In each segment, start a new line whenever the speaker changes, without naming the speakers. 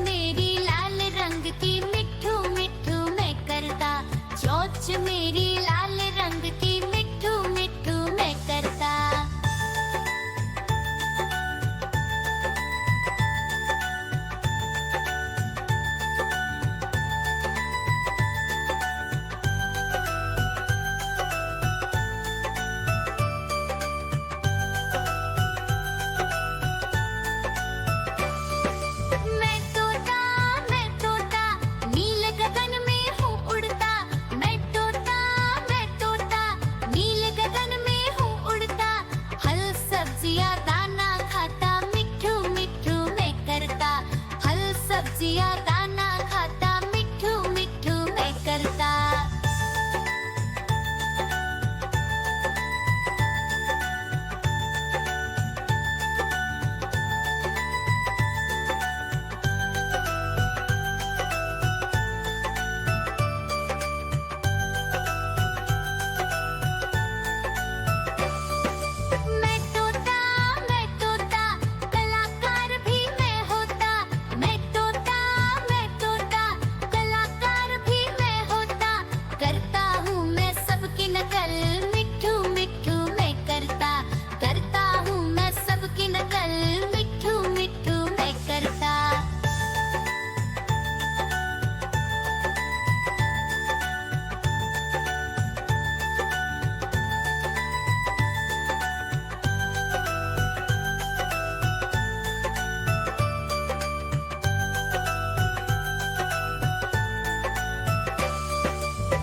मेरी लाल रंग की मिट्ठू मिट्ठू मैं करता, चोंच मेरी लाल रंग की मिट्ठू मिट्ठू मैं करता। मैं तोता नील गगन में हूँ उड़ता। मैं तोता नील गगन में हूँ उड़ता। हल सब्जियाँ दाना खाता, मिट्ठू मिट्ठू मैं करता। हल सब्जियाँ दाना खाता, मिट्ठू मिट्ठू मैं करता। मैं तोता कलाकार भी मैं होता। मैं तोता कलाकार भी मैं होता। करता हूँ मैं सबकी नकल, मिट्ठू मिट्ठू मैं करता। करता हूँ मैं सबकी नकल, मिट्ठू मिट्ठू मैं करता।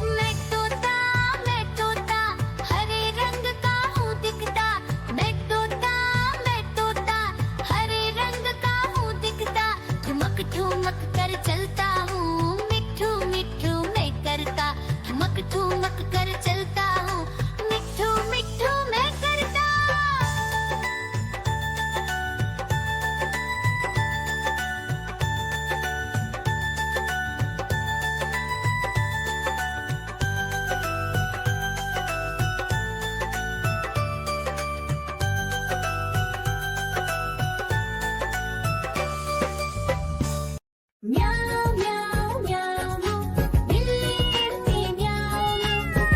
मैं तोता हरे रंग का हूँ दिखता। मैं तोता हरे रंग का हूँ दिखता। ठुमक ठुमक कर चलता हूँ, मिट्ठू मिट्ठू मैं करता। ठुमक ठुमक कर चलता हूँ, मिट्ठू मिट्ठू मैं करता। म्याऊं म्याऊं म्याऊं बिल्ली करती म्याऊं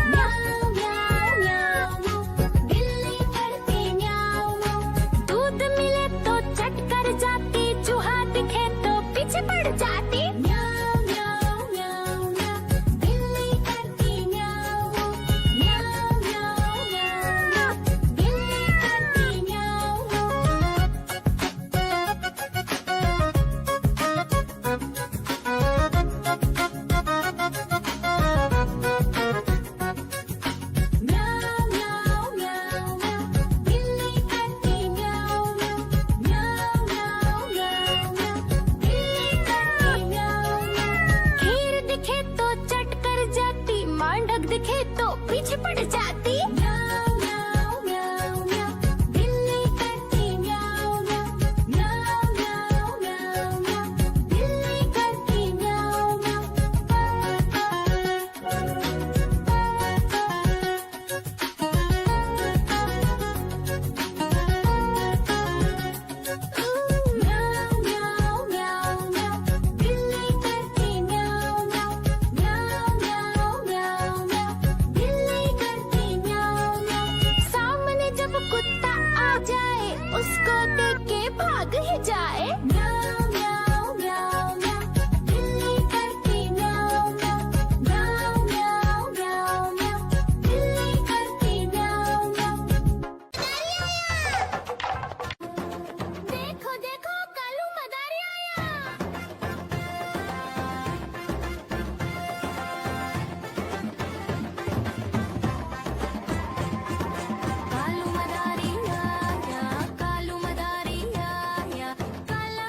म्याऊं म्याऊं म्याऊं बिल्ली करती म्याऊं। दूध मिले तो चट कर जाती, चूहा दिखे तो पीछे पड़ जाती। म्याऊं म्याऊं म्याऊं म्याऊं बिल्ली करती म्याऊं म्याऊं म्याऊं म्याऊं बिल्ली करती म्याऊं। म्याऊं म्याऊं म्याऊं म्याऊं बिल्ली करती म्याऊं म्याऊं म्याऊं म्याऊं म्याऊं बिल्ली करती म्याऊं। खीर दिखे तो चट कर जाती, मांडक दिखे तो पीछे पड़ जाती। म्याऊं म्याऊं म्याऊं म्याऊं बिल्ली करती म्याऊं म्याऊं म्याऊं म्याऊं म्याऊं म्याऊं बिल्ली करती म्याऊं म्याऊं म्याऊं म्याऊं म्याऊं बिल्ली करती म्याऊं म्याऊं म्याऊं म्याऊं म्याऊं म्याऊं बिल्ली करती म्याऊं म्याऊं। सामने जब कुत्ता आ जाए, उसको देख के भाग ही जाए। म्याऊं म्याऊं म्याऊं म्याऊं बिल्ली करती म्याऊं म्याऊं म्याऊं म्याऊं म्याऊं म्याऊं बिल्ली करती म्याऊं म्याऊं। देखो देखो कालू मदारी आया। कालू मदारी आया, कालू मदारी आया, काला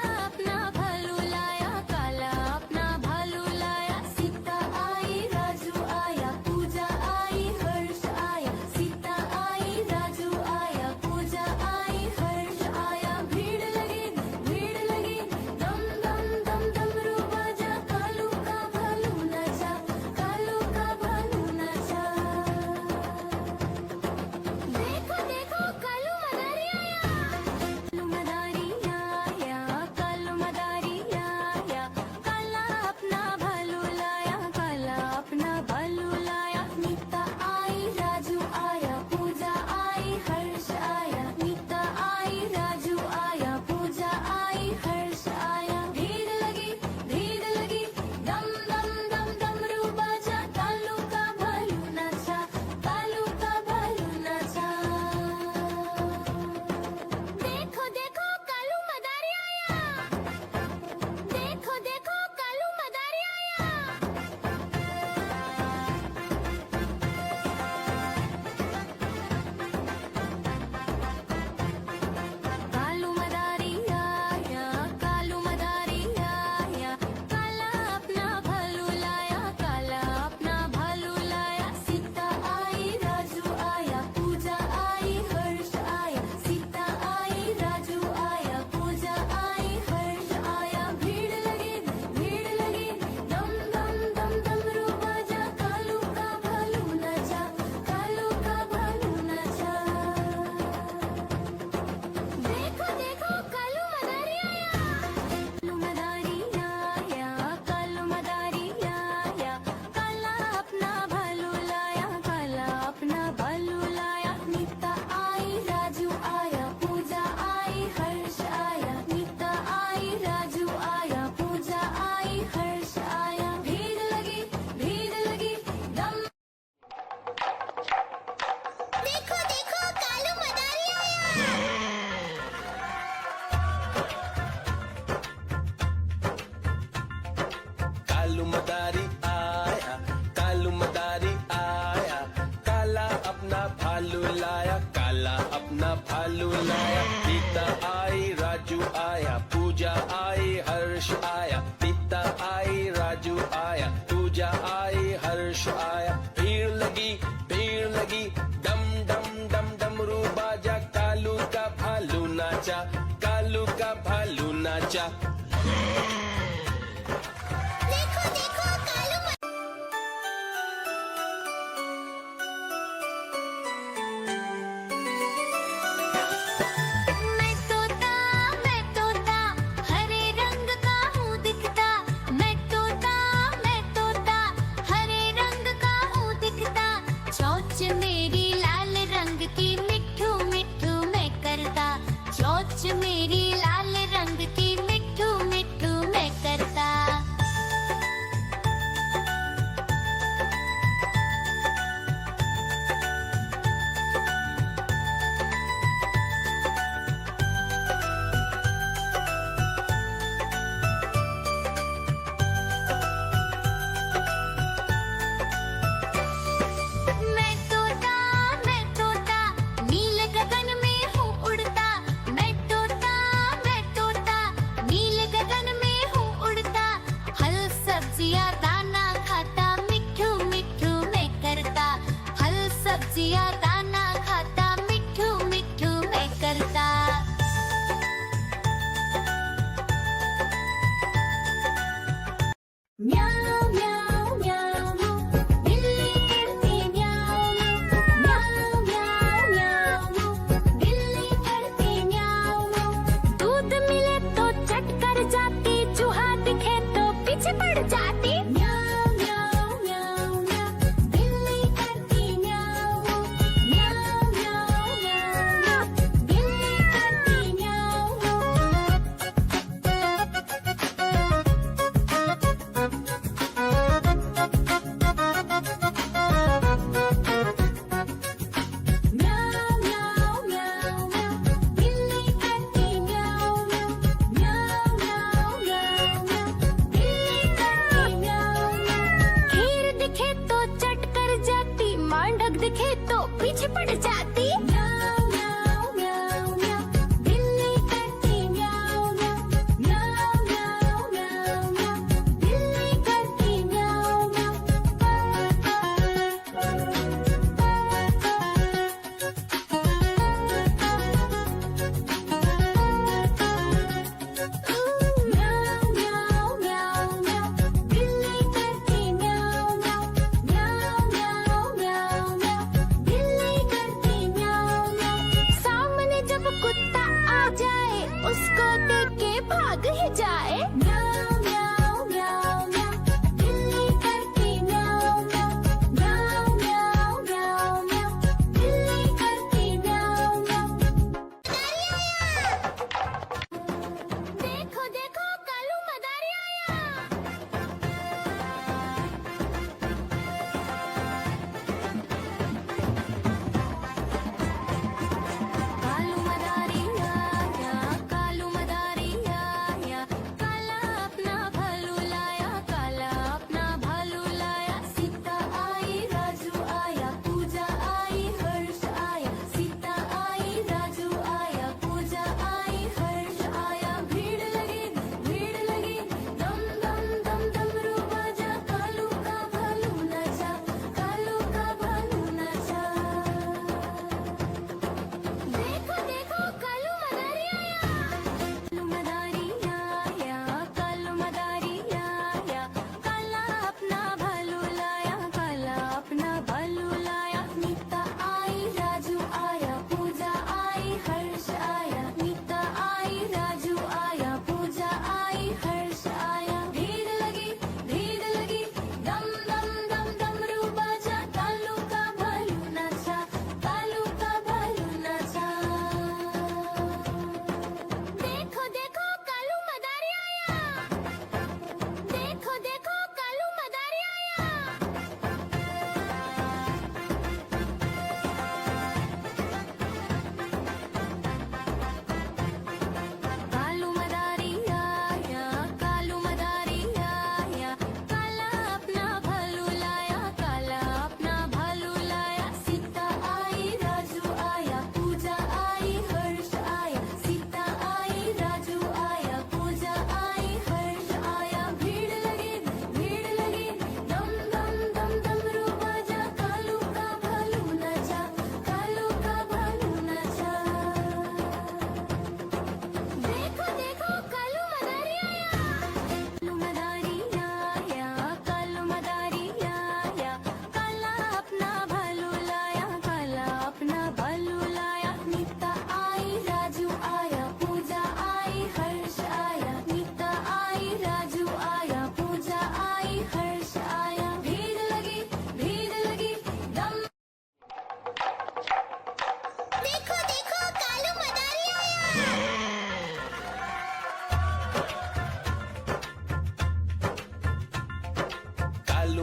मदारी आया, कालू मदारी आया, काला अपना भालू लाया, काला अपना भालू लाया। सीता आई, राजू आया, पूजा आई, हर्ष आया, सीता आई, राजू आया, पूजा आई, हर्ष आया। भीड़ लगी, डम डम डम डमरू बाजा, कालू का भालू नाचा, कालू का भालू नाचा।
देखो देखो कालू मैं तोता हरे रंग का हूँ दिखता। मैं तोता हरे रंग का हूँ दिखता। चोंच मेरी लाल रंग की मिट्ठू मिट्ठू मैं करता। चोंच मेरी लाल रंग की मिट्ठू मिट्ठू मैं करता। मैं तोता नील गगन में हूँ उड़ता। मैं तोता नील गगन में हूँ उड़ता। फल सब्जियाँ दाना खाता, मिट्ठू मिट्ठू मैं करता। फल सब्जियाँ दाना खाता, मिट्ठू मिट्ठू मैं करता। म्याऊ म्याऊ म्याऊ बिल्ली करती म्याऊ म्याऊ म्याऊ म्याऊ बिल्ली करती म्याऊ। दूध मिले तो चट कर जाती, चूहा दिखे तो पीछे पड़ जाती। म्याऊ म्याऊ म्याऊ म्याऊ बिल्ली करती म्याऊ म्याऊ म्याऊ म्याऊ बिल्ली करती म्याऊ। म्याऊ म्याऊ म्याऊ म्याऊ बिल्ली करती म्याऊ म्याऊ म्याऊ म्याऊ म्याऊ बिल्ली करती म्याऊ। खीर दिखे तो चट कर जाती, मांडक दिखे तो पीछे पड़ जाती। म्याऊ म्याऊ म्याऊ म्याऊ बिल्ली करती म्याऊ म्याऊ म्याऊ म्याऊ म्याऊ बिल्ली करती म्याऊ म्याऊ म्याऊ म्याऊ म्याऊ बिल्ली करती म्याऊ म्याऊ म्याऊ म्याऊ म्याऊ बिल्ली करती म्याऊ। सामने जब कुत्ता आ जाए, उसको देख के भाग ही जाए। म्याऊ म्याऊ म्याऊ म्याऊ बिल्ली करती म्याऊ म्याऊ म्याऊ म्याऊ म्याऊ बिल्ली करती म्याऊ म्याऊ। देखो देखो कालू मदारी आया। कालू मदारी आया, कालू मदारी आया, काला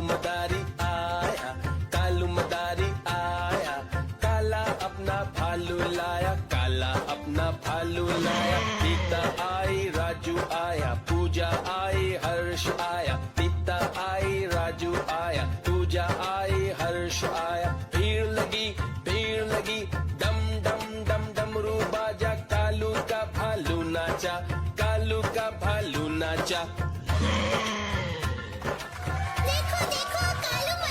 मदारी आया, कालू मदारी आया, काला अपना भालू लाया, काला अपना भालू लाया। सीता आई, राजू आया, पूजा आई, हर्ष आया, सीता आई, राजू आया, पूजा आई, हर्ष आया। भीड़ लगी, डम डम डम डमरू बाजा, कालू का भालू नाचा, कालू का भालू नाचा।